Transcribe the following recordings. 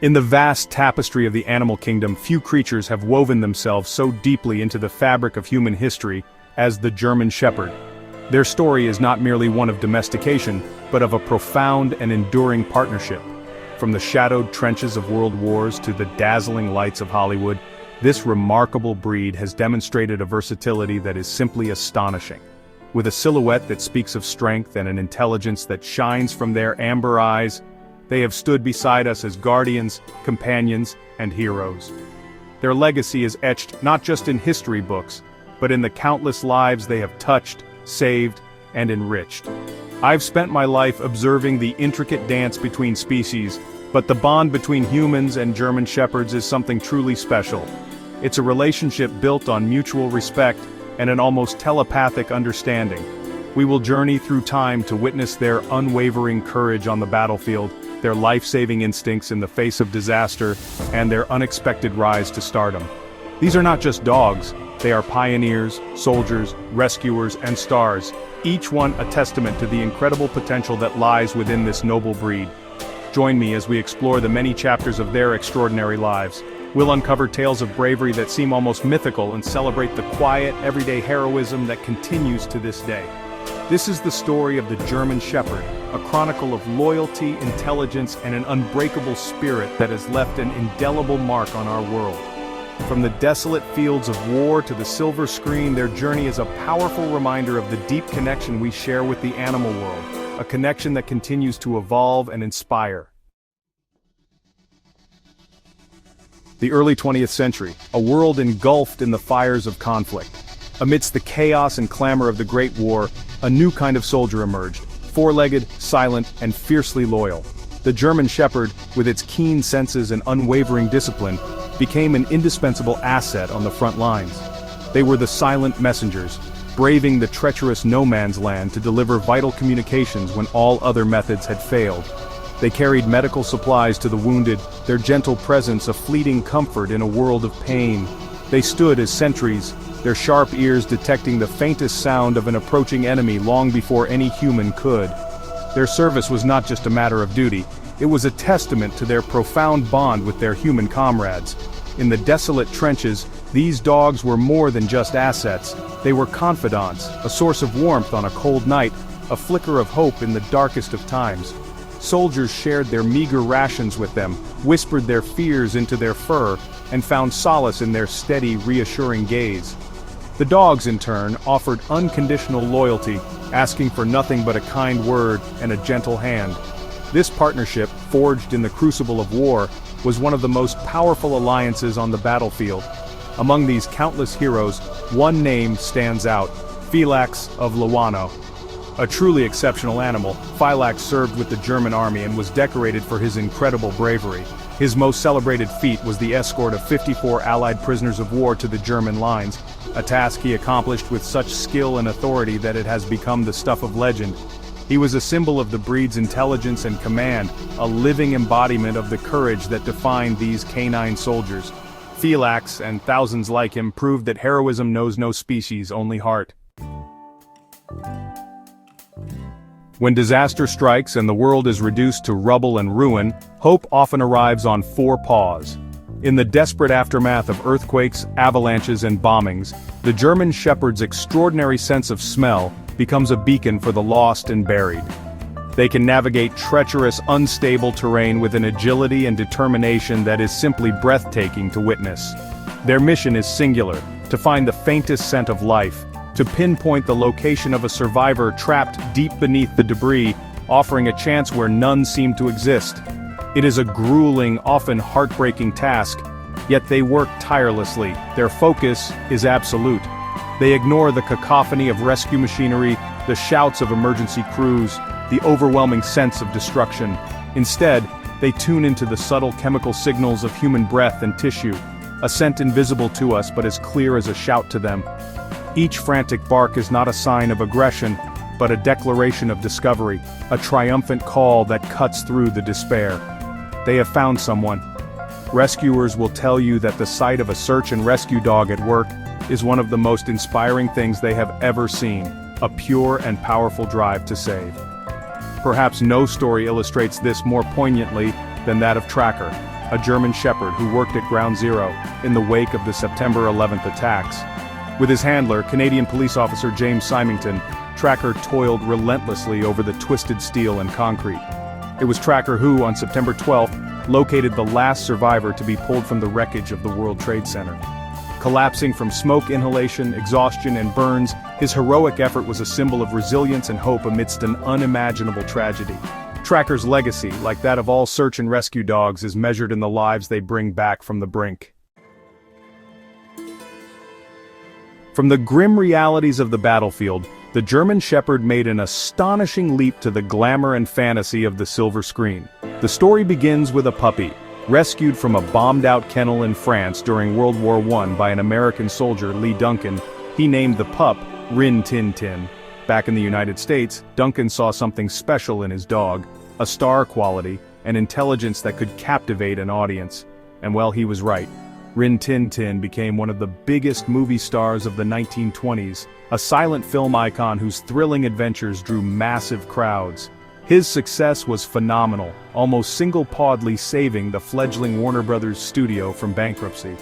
In the vast tapestry of the animal kingdom, few creatures have woven themselves so deeply into the fabric of human history as the German Shepherd. Their story is not merely one of domestication, but of a profound and enduring partnership. From the shadowed trenches of world wars to the dazzling lights of Hollywood, this remarkable breed has demonstrated a versatility that is simply astonishing. With a silhouette that speaks of strength and an intelligence that shines from their amber eyes, they have stood beside us as guardians, companions, and heroes. Their legacy is etched not just in history books, but in the countless lives they have touched, saved, and enriched. I've spent my life observing the intricate dance between species, but the bond between humans and German Shepherds is something truly special. It's a relationship built on mutual respect and an almost telepathic understanding. We will journey through time to witness their unwavering courage on the battlefield, their life-saving instincts in the face of disaster, and their unexpected rise to stardom. These are not just dogs, they are pioneers, soldiers, rescuers, and stars, each one a testament to the incredible potential that lies within this noble breed. Join me as we explore the many chapters of their extraordinary lives. We'll uncover tales of bravery that seem almost mythical and celebrate the quiet, everyday heroism that continues to this day. This is the story of the German Shepherd, a chronicle of loyalty, intelligence, and an unbreakable spirit that has left an indelible mark on our world. From the desolate fields of war to the silver screen, their journey is a powerful reminder of the deep connection we share with the animal world, a connection that continues to evolve and inspire. The early 20th century, a world engulfed in the fires of conflict. Amidst the chaos and clamor of the Great War, a new kind of soldier emerged, four-legged, silent, and fiercely loyal. The German Shepherd, with its keen senses and unwavering discipline, became an indispensable asset on the front lines. They were the silent messengers, braving the treacherous no-man's land to deliver vital communications when all other methods had failed. They carried medical supplies to the wounded, their gentle presence a fleeting comfort in a world of pain. They stood as sentries, their sharp ears detecting the faintest sound of an approaching enemy long before any human could. Their service was not just a matter of duty, it was a testament to their profound bond with their human comrades. In the desolate trenches, these dogs were more than just assets. They were confidants, a source of warmth on a cold night, a flicker of hope in the darkest of times. Soldiers shared their meager rations with them, whispered their fears into their fur, and found solace in their steady, reassuring gaze. The dogs, in turn, offered unconditional loyalty, asking for nothing but a kind word and a gentle hand. This partnership, forged in the crucible of war, was one of the most powerful alliances on the battlefield. Among these countless heroes, one name stands out: Filax of Lewanno. A truly exceptional animal, Filax served with the German army and was decorated for his incredible bravery. His most celebrated feat was the escort of 54 Allied prisoners of war to the German lines, a task he accomplished with such skill and authority that it has become the stuff of legend. He was a symbol of the breed's intelligence and command, a living embodiment of the courage that defined these canine soldiers. Filax, and thousands like him, proved that heroism knows no species, only heart. When disaster strikes and the world is reduced to rubble and ruin, hope often arrives on four paws. In the desperate aftermath of earthquakes, avalanches, and bombings, the German Shepherd's extraordinary sense of smell becomes a beacon for the lost and buried. They can navigate treacherous, unstable terrain with an agility and determination that is simply breathtaking to witness. Their mission is singular: to find the faintest scent of life, to pinpoint the location of a survivor trapped deep beneath the debris, offering a chance where none seem to exist. It is a grueling, often heartbreaking task, yet they work tirelessly. Their focus is absolute. They ignore the cacophony of rescue machinery, the shouts of emergency crews, the overwhelming sense of destruction. Instead, they tune into the subtle chemical signals of human breath and tissue, a scent invisible to us but as clear as a shout to them. Each frantic bark is not a sign of aggression, but a declaration of discovery, a triumphant call that cuts through the despair. They have found someone. Rescuers will tell you that the sight of a search and rescue dog at work is one of the most inspiring things they have ever seen, a pure and powerful drive to save. Perhaps no story illustrates this more poignantly than that of Trakr, a German Shepherd who worked at Ground Zero in the wake of the September 11th attacks. With his handler, Canadian police officer James Symington, Trakr toiled relentlessly over the twisted steel and concrete. It was Trakr who, on September 12th, located the last survivor to be pulled from the wreckage of the World Trade Center. Collapsing from smoke inhalation, exhaustion, and burns, his heroic effort was a symbol of resilience and hope amidst an unimaginable tragedy. Trakr's legacy, like that of all search and rescue dogs, is measured in the lives they bring back from the brink. From the grim realities of the battlefield, the German Shepherd made an astonishing leap to the glamour and fantasy of the silver screen. The story begins with a puppy, rescued from a bombed-out kennel in France during World War I by an American soldier, Lee Duncan. He named the pup Rin Tin Tin. Back in the United States, Duncan saw something special in his dog, a star quality, an intelligence that could captivate an audience. And well, he was right. Rin Tin Tin became one of the biggest movie stars of the 1920s, a silent film icon whose thrilling adventures drew massive crowds. His success was phenomenal, almost single-pawedly saving the fledgling Warner Brothers studio from bankruptcy.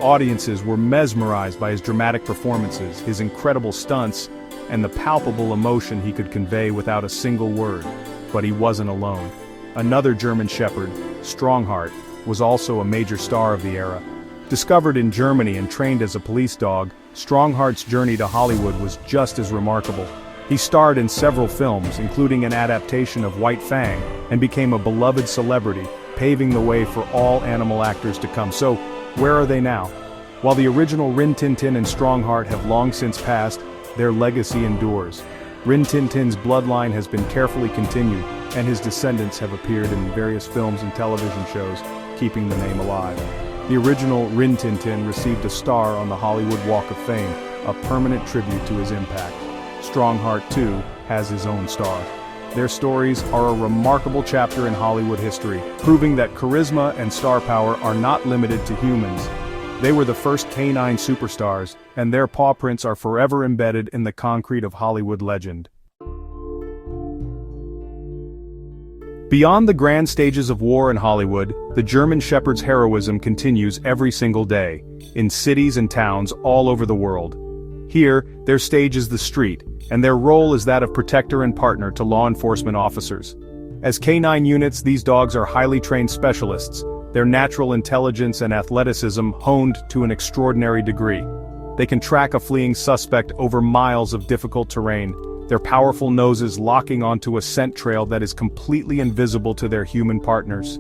Audiences were mesmerized by his dramatic performances, his incredible stunts, and the palpable emotion he could convey without a single word. But he wasn't alone. Another German Shepherd, Strongheart, was also a major star of the era. Discovered in Germany and trained as a police dog, Strongheart's journey to Hollywood was just as remarkable. He starred in several films, including an adaptation of White Fang, and became a beloved celebrity, paving the way for all animal actors to come. So, where are they now? While the original Rin Tin Tin and Strongheart have long since passed, their legacy endures. Rin Tin Tin's bloodline has been carefully continued, and his descendants have appeared in various films and television shows, keeping the name alive. The original Rin Tin Tin received a star on the Hollywood Walk of Fame, a permanent tribute to his impact. Strongheart, too, has his own star. Their stories are a remarkable chapter in Hollywood history, proving that charisma and star power are not limited to humans. They were the first canine superstars, and their paw prints are forever embedded in the concrete of Hollywood legend. Beyond the grand stages of war in Hollywood, the German Shepherd's heroism continues every single day, in cities and towns all over the world. Here, their stage is the street, and their role is that of protector and partner to law enforcement officers. As canine units, these dogs are highly trained specialists, their natural intelligence and athleticism honed to an extraordinary degree. They can track a fleeing suspect over miles of difficult terrain, their powerful noses locking onto a scent trail that is completely invisible to their human partners.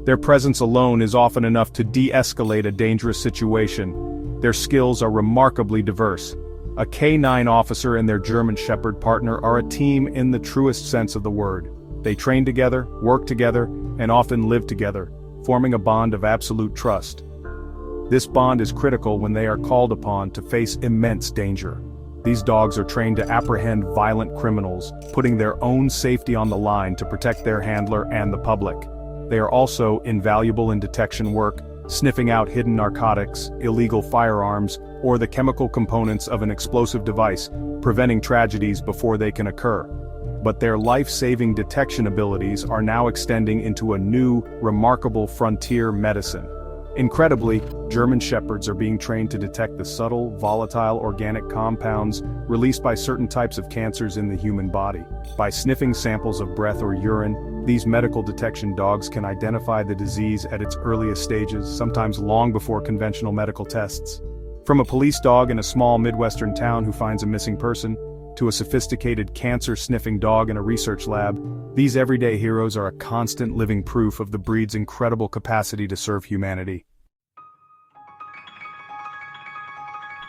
Their presence alone is often enough to de-escalate a dangerous situation. Their skills are remarkably diverse. A canine officer and their German Shepherd partner are a team in the truest sense of the word. They train together, work together, and often live together, forming a bond of absolute trust. This bond is critical when they are called upon to face immense danger. These dogs are trained to apprehend violent criminals, putting their own safety on the line to protect their handler and the public. They are also invaluable in detection work, sniffing out hidden narcotics, illegal firearms, or the chemical components of an explosive device, preventing tragedies before they can occur. But their life-saving detection abilities are now extending into a new, remarkable frontier medicine. Incredibly, German Shepherds are being trained to detect the subtle, volatile organic compounds released by certain types of cancers in the human body. By sniffing samples of breath or urine, these medical detection dogs can identify the disease at its earliest stages, sometimes long before conventional medical tests. From a police dog in a small Midwestern town who finds a missing person, to a sophisticated cancer-sniffing dog in a research lab, these everyday heroes are a constant living proof of the breed's incredible capacity to serve humanity.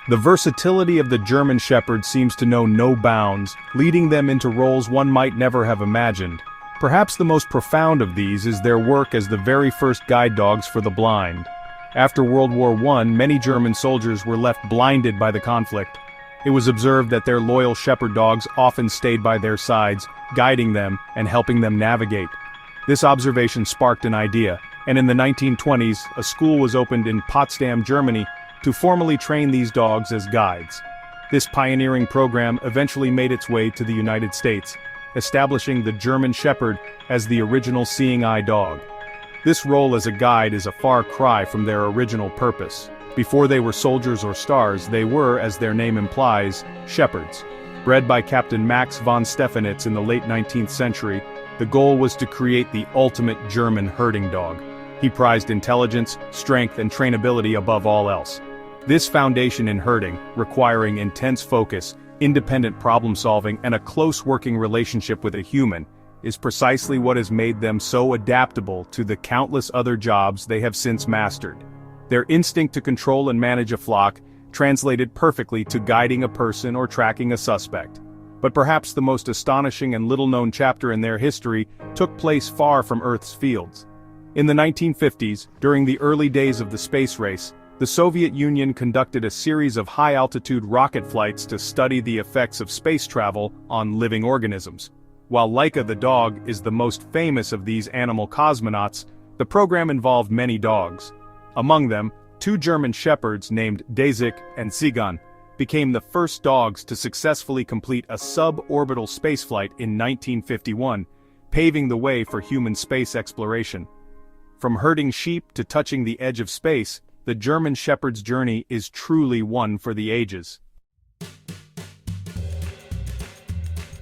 The versatility of the German Shepherd seems to know no bounds, leading them into roles one might never have imagined. Perhaps the most profound of these is their work as the very first guide dogs for the blind. After World War I, many German soldiers were left blinded by the conflict. It was observed that their loyal shepherd dogs often stayed by their sides, guiding them and helping them navigate. This observation sparked an idea, and in the 1920s, a school was opened in Potsdam, Germany, to formally train these dogs as guides. This pioneering program eventually made its way to the United States, establishing the German Shepherd as the original seeing eye dog. This role as a guide is a far cry from their original purpose. Before they were soldiers or stars, they were, as their name implies, shepherds. Bred by Captain Max von Stephanitz in the late 19th century, the goal was to create the ultimate German herding dog. He prized intelligence, strength, and trainability above all else. This foundation in herding, requiring intense focus, independent problem-solving, and a close working relationship with a human, is precisely what has made them so adaptable to the countless other jobs they have since mastered. Their instinct to control and manage a flock translated perfectly to guiding a person or tracking a suspect. But perhaps the most astonishing and little-known chapter in their history took place far from Earth's fields. In the 1950s, during the early days of the space race, the Soviet Union conducted a series of high-altitude rocket flights to study the effects of space travel on living organisms. While Laika the dog is the most famous of these animal cosmonauts, the program involved many dogs. Among them, 2 German shepherds named Daisy and Sigan became the first dogs to successfully complete a suborbital spaceflight in 1951, paving the way for human space exploration. From herding sheep to touching the edge of space, the German shepherd's journey is truly one for the ages.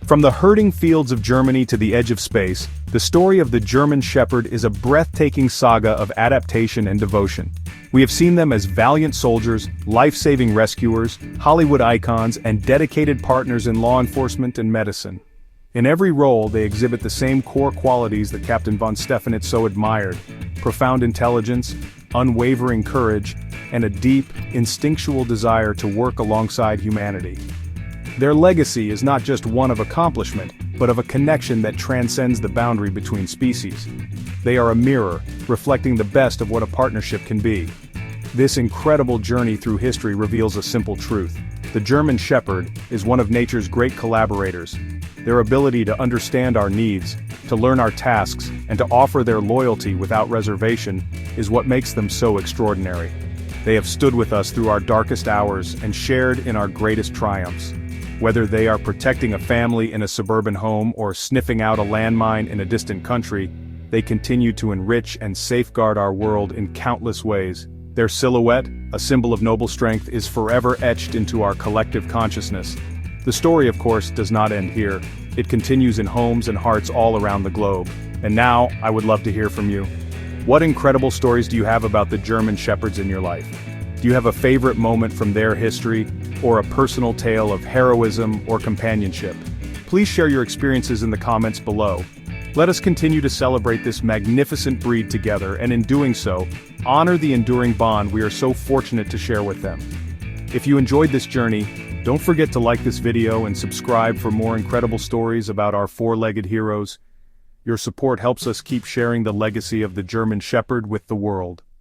From the herding fields of Germany to the edge of space, the story of the German Shepherd is a breathtaking saga of adaptation and devotion. We have seen them as valiant soldiers, life-saving rescuers, Hollywood icons, and dedicated partners in law enforcement and medicine. In every role, they exhibit the same core qualities that Captain von Stephanitz so admired: profound intelligence, unwavering courage, and a deep, instinctual desire to work alongside humanity. Their legacy is not just one of accomplishment, but of a connection that transcends the boundary between species. They are a mirror, reflecting the best of what a partnership can be. This incredible journey through history reveals a simple truth. The German Shepherd is one of nature's great collaborators. Their ability to understand our needs, to learn our tasks, and to offer their loyalty without reservation is what makes them so extraordinary. They have stood with us through our darkest hours and shared in our greatest triumphs. Whether they are protecting a family in a suburban home or sniffing out a landmine in a distant country, they continue to enrich and safeguard our world in countless ways. Their silhouette, a symbol of noble strength, is forever etched into our collective consciousness. The story, of course, does not end here. It continues in homes and hearts all around the globe. And now, I would love to hear from you. What incredible stories do you have about the German Shepherds in your life? Do you have a favorite moment from their history, or a personal tale of heroism or companionship? Please share your experiences in the comments below. Let us continue to celebrate this magnificent breed together, and in doing so, honor the enduring bond we are so fortunate to share with them. If you enjoyed this journey, don't forget to like this video and subscribe for more incredible stories about our four-legged heroes. Your support helps us keep sharing the legacy of the German Shepherd with the world.